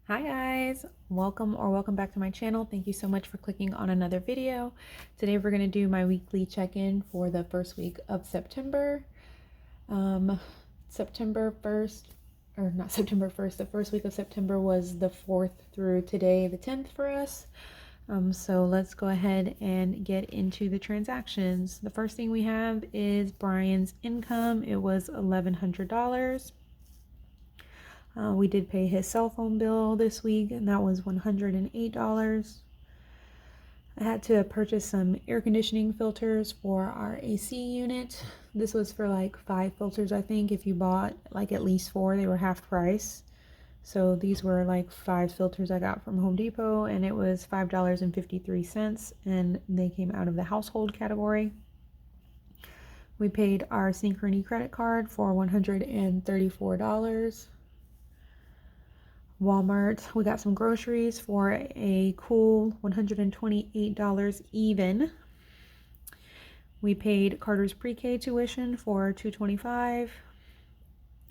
Hi guys, welcome back to my channel. Thank you so much for clicking on another video. Today we're going to do my weekly check-in for the first week of September. September 1st, or not September 1st, the first week of September was the 4th through today, the 10th for us. So let's go ahead and get into the transactions. The first thing we have is Brian's income. It was $1,100. We did pay his cell phone bill this week, and that was $108. I had to purchase some air conditioning filters for our AC unit. This was for like 5 filters, I think. If you bought like at least 4, they were half price. So these were like 5 filters I got from Home Depot, and it was $5.53, and they came out of the household category. We paid our Synchrony credit card for $134. Walmart, we got some groceries for a cool $128 even. We paid Carter's pre-K tuition for $225.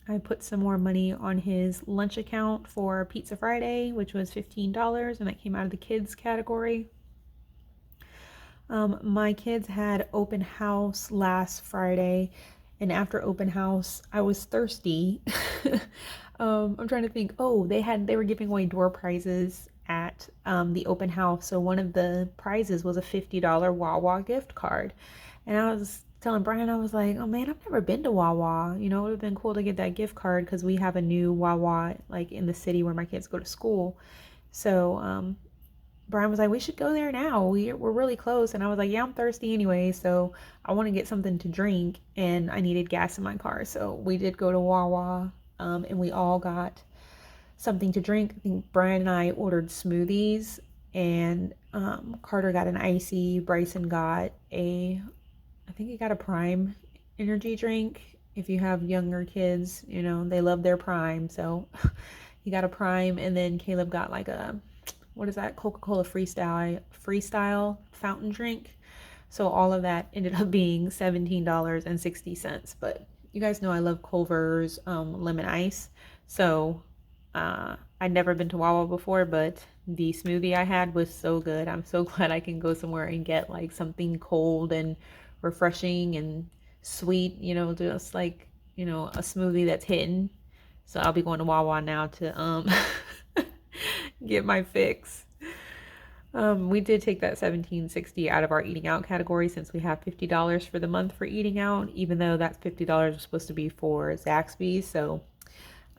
I put some more money on his lunch account for Pizza Friday, which was $15, and that came out of the kids category. My kids had open house last Friday, and after open house, I was thirsty. I'm trying to think. Oh, they were giving away door prizes at the open house. So one of the prizes was a $50 Wawa gift card. And I was telling Brian, I was like, oh man, I've never been to Wawa. You know, it would have been cool to get that gift card because we have a new Wawa like in the city where my kids go to school. So Brian was like, we should go there now. We're really close. And I was like, yeah, I'm thirsty anyway. So I want to get something to drink, and I needed gas in my car. So we did go to Wawa. And we all got something to drink. I think Brian and I ordered smoothies, and Carter got an icy. Bryson got I think he got a Prime energy drink. If you have younger kids, you know, they love their Prime. So he got a Prime, and then Caleb got like what is that? Coca-Cola Freestyle fountain drink. So all of that ended up being $17.60. But you guys know I love Culver's lemon ice. So I'd never been to Wawa before, but the smoothie I had was so good. I'm so glad I can go somewhere and get like something cold and refreshing and sweet, you know, just like, you know, a smoothie that's hitting. So I'll be going to Wawa now to get my fix. We did take that $17.60 out of our eating out category since we have $50 for the month for eating out, even though that's $50 was supposed to be for Zaxby's. So,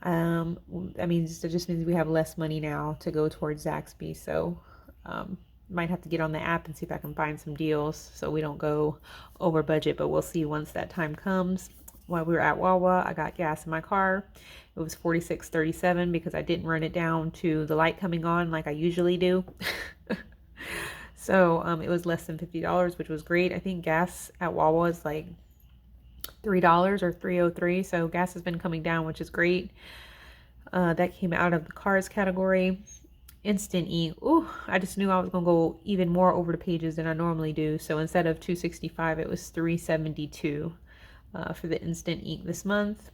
that means it just means we have less money now to go towards Zaxby's. So, might have to get on the app and see if I can find some deals so we don't go over budget, but we'll see once that time comes. While we were at Wawa, I got gas in my car. It was $46.37 because I didn't run it down to the light coming on like I usually do. So it was less than $50, which was great. I think gas at Wawa is like $3 or $3.03. So gas has been coming down, which is great. That came out of the cars category. Instant Ink. Ooh, I just knew I was gonna go even more over the pages than I normally do. So instead of $265, it was $372 for the Instant Ink this month.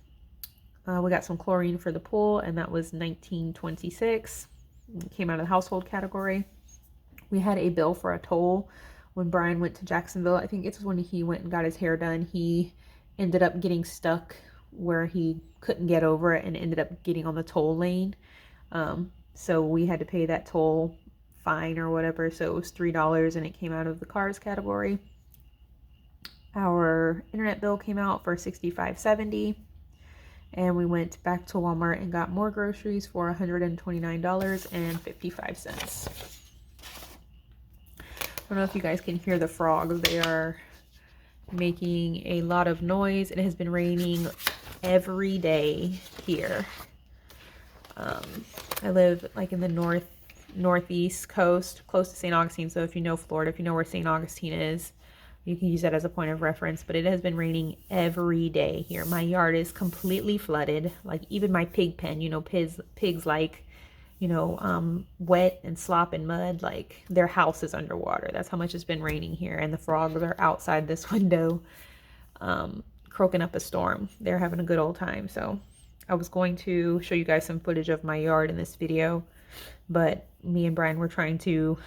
We got some chlorine for the pool, and that was $19.26. Came out of the household category. We had a bill for a toll when Brian went to Jacksonville. I think it's when he went and got his hair done. He ended up getting stuck where he couldn't get over it and ended up getting on the toll lane. So we had to pay that toll fine or whatever. So it was $3, and it came out of the cars category. Our internet bill came out for $65.70. And we went back to Walmart and got more groceries for $129.55. I don't know if you guys can hear the frogs. They are making a lot of noise. It has been raining every day here. I live like in the northeast coast, close to St. Augustine. So if you know Florida, if you know where St. Augustine is, you can use that as a point of reference. But it has been raining every day here. My yard is completely flooded. Like even my pig pen, you know, pigs like, you know, wet and slop and mud. Like their house is underwater. That's how much it's been raining here. And the frogs are outside this window croaking up a storm. They're having a good old time. So I was going to show you guys some footage of my yard in this video, but me and Brian were trying to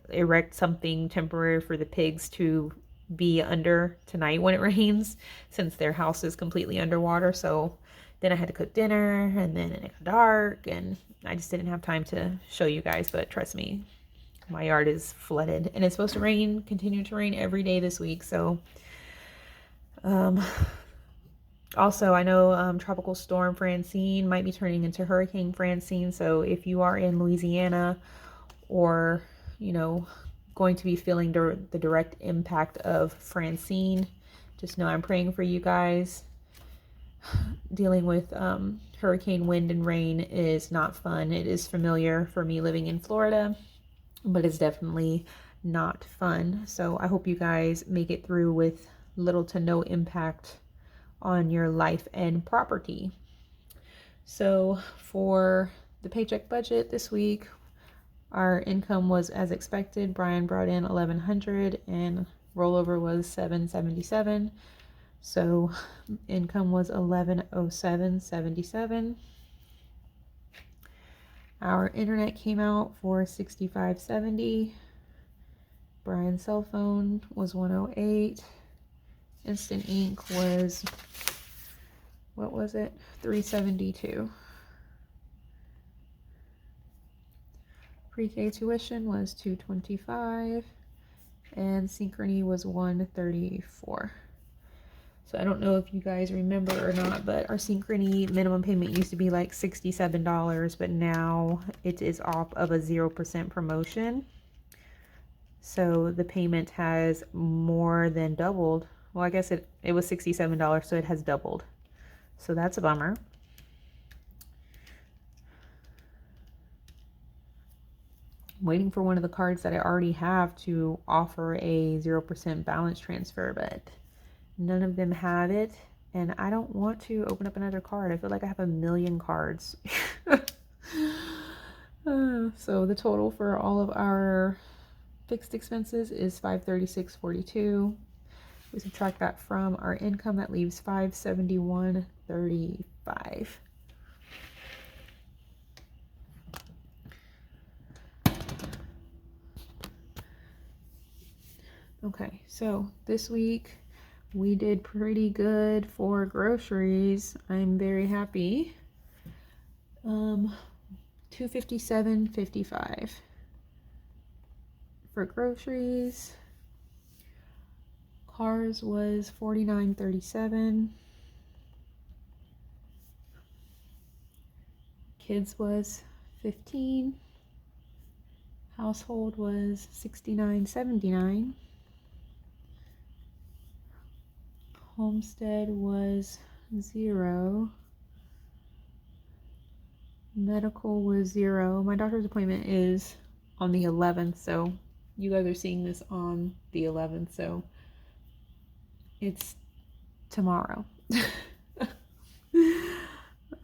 erect something temporary for the pigs to be under tonight when it rains, since their house is completely underwater. So then I had to cook dinner, and then it got dark, and I just didn't have time to show you guys. But trust me, my yard is flooded, and it's supposed to rain, continue to rain every day this week. So also, I know Tropical Storm Francine might be turning into Hurricane Francine. So if you are in Louisiana, or, you know, going to be feeling the direct impact of Francine, just know I'm praying for you guys. Dealing with hurricane wind and rain is not fun. It is familiar for me living in Florida, but it's definitely not fun. So I hope you guys make it through with little to no impact on your life and property. So for the paycheck budget this week, our income was as expected. Brian brought in $1,100 and rollover was $777. So income was $1,107.77. Our internet came out for $65.70. Brian's cell phone was $108. Instant ink was, what was it? $372. Pre-K tuition was $225, and Synchrony was $134. So I don't know if you guys remember or not, but our Synchrony minimum payment used to be like $67, but now it is off of a 0% promotion. So the payment has more than doubled. Well, I guess it was $67, so it has doubled. So that's a bummer. I'm waiting for one of the cards that I already have to offer a 0% balance transfer, but none of them have it. And I don't want to open up another card. I feel like I have a million cards. So the total for all of our fixed expenses is $536.42. We subtract that from our income, that leaves $571.35. Okay, so this week we did pretty good for groceries. I'm very happy. $257.55 for groceries. Cars was $49.37. Kids was $15. Household was $69.79. Homestead was $0. Medical was $0. My doctor's appointment is on the 11th, so you guys are seeing this on the 11th, so it's tomorrow.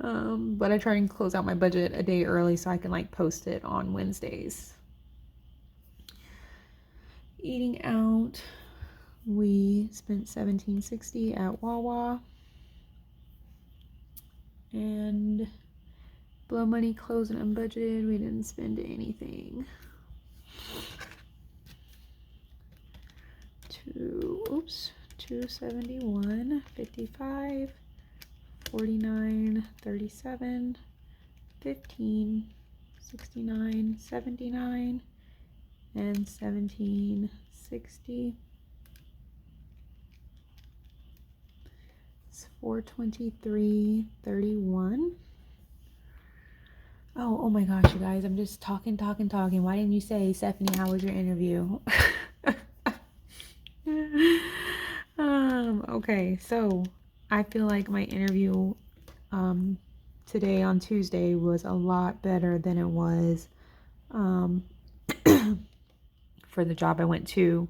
But I try and close out my budget a day early so I can like post it on Wednesdays. Eating out, we spent $17.60 at Wawa. And blow money, closing unbudgeted, we didn't spend anything. $271.55, $49.37, $15, $69.79, and $17.60. It's $423.31. Oh my gosh, you guys, I'm just talking. Why didn't you say, Stephanie, how was your interview? Okay, so I feel like my interview today on Tuesday was a lot better than it was for the job I went to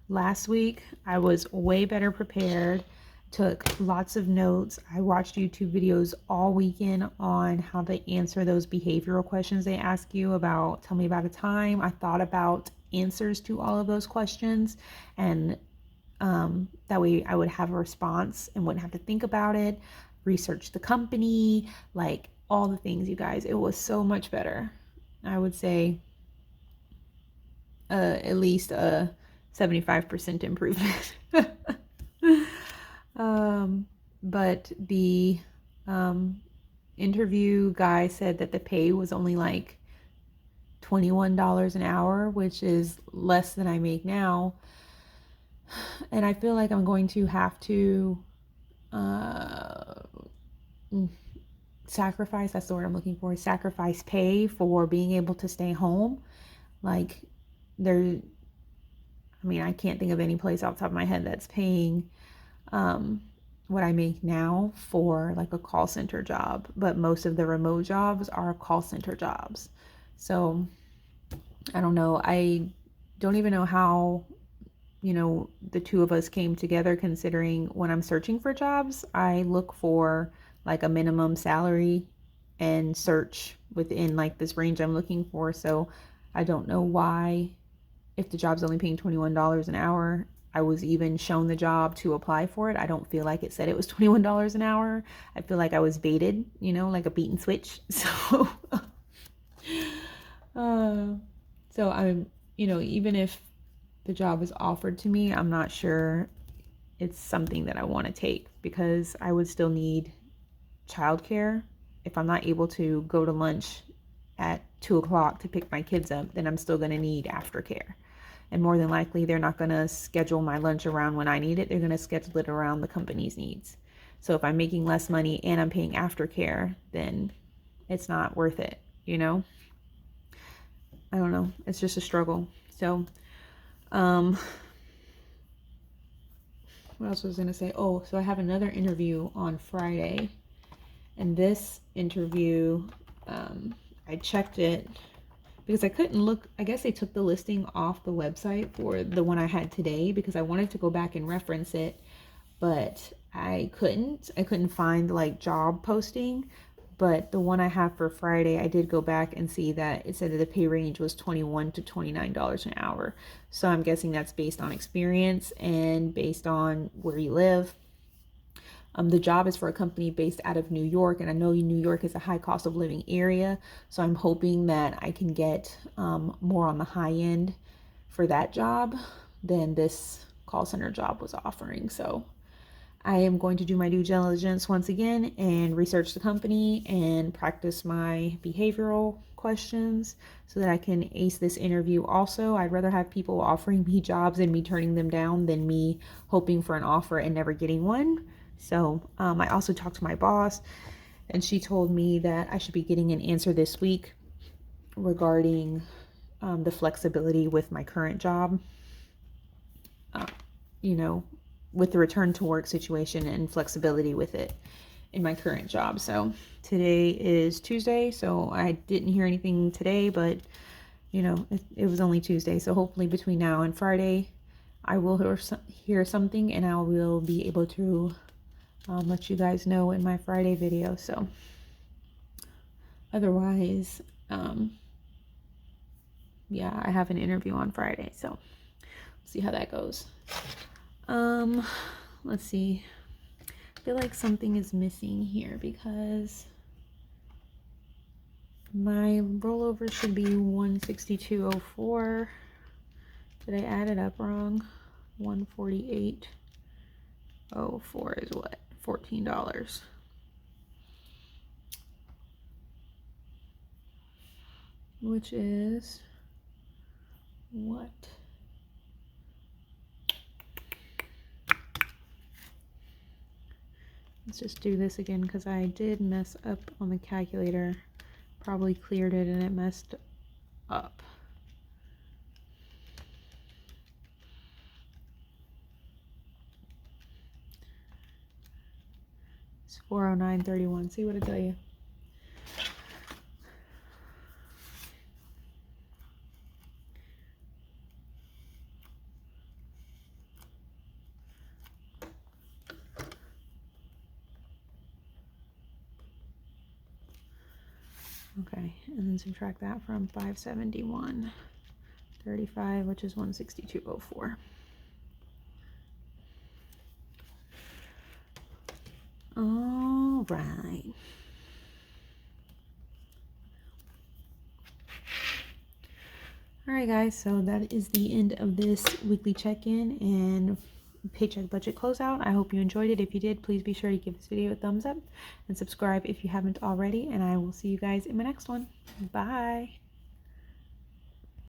last week. I was way better prepared, took lots of notes. I watched YouTube videos all weekend on how to answer those behavioral questions they ask you about. Tell me about a time. I thought about answers to all of those questions, and that way I would have a response and wouldn't have to think about it. researched the company, like all the things, you guys. It was so much better. I would say at least a 75% improvement. But the interview guy said that the pay was only like $21 an hour, which is less than I make now. And I feel like I'm going to have to sacrifice, that's the word I'm looking for, sacrifice pay for being able to stay home. Like there, I mean, I can't think of any place off the top of my head that's paying what I make now for like a call center job, but most of the remote jobs are call center jobs. So I don't know. I don't even know how, the two of us came together, considering when I'm searching for jobs, I look for like a minimum salary and search within like this range I'm looking for. So I don't know why, if the job's only paying $21 an hour, I was even shown the job to apply for it. I don't feel like it said it was $21 an hour. I feel like I was baited, like a beat and switch. So, so I'm, even if the job is offered to me, I'm not sure it's something that I want to take, because I would still need childcare. If I'm not able to go to lunch at 2 o'clock to pick my kids up, then I'm still going to need aftercare. And more than likely, they're not going to schedule my lunch around when I need it. They're going to schedule it around the company's needs. So if I'm making less money and I'm paying aftercare, then it's not worth it, I don't know. It's just a struggle. So, what else was I going to say? Oh, so I have another interview on Friday. And this interview, I checked it because I couldn't look. I guess they took the listing off the website for the one I had today, because I wanted to go back and reference it, but I couldn't find like job posting. But the one I have for Friday, I did go back and see that it said that the pay range was $21 to $29 an hour. So I'm guessing that's based on experience and based on where you live. The job is for a company based out of New York, and I know New York is a high cost of living area, so I'm hoping that I can get more on the high end for that job than this call center job was offering. So I am going to do my due diligence once again and research the company and practice my behavioral questions so that I can ace this interview. Also, I'd rather have people offering me jobs and me turning them down than me hoping for an offer and never getting one. So I also talked to my boss, and she told me that I should be getting an answer this week regarding the flexibility with my current job, with the return to work situation and flexibility with it in my current job. So today is Tuesday, so I didn't hear anything today, but it was only Tuesday. So hopefully between now and Friday, I will hear something, and I will be able to let you guys know in my Friday video. So otherwise, yeah, I have an interview on Friday, so see how that goes. Let's see. I feel like something is missing here, because my rollover should be 162.04. Did I add it up wrong? 148.04 is what? $14. Which is what? Let's just do this again, because I did mess up on the calculator. Probably cleared it and it messed up. It's 409.31. See what I tell you. Okay, and then subtract that from 571.35, which is 162.04. All All right. All right, guys, so that is the end of this weekly check-in and paycheck budget closeout. I hope you enjoyed it. If you did, please be sure to give this video a thumbs up and subscribe if you haven't already, and I will see you guys in my next one. Bye.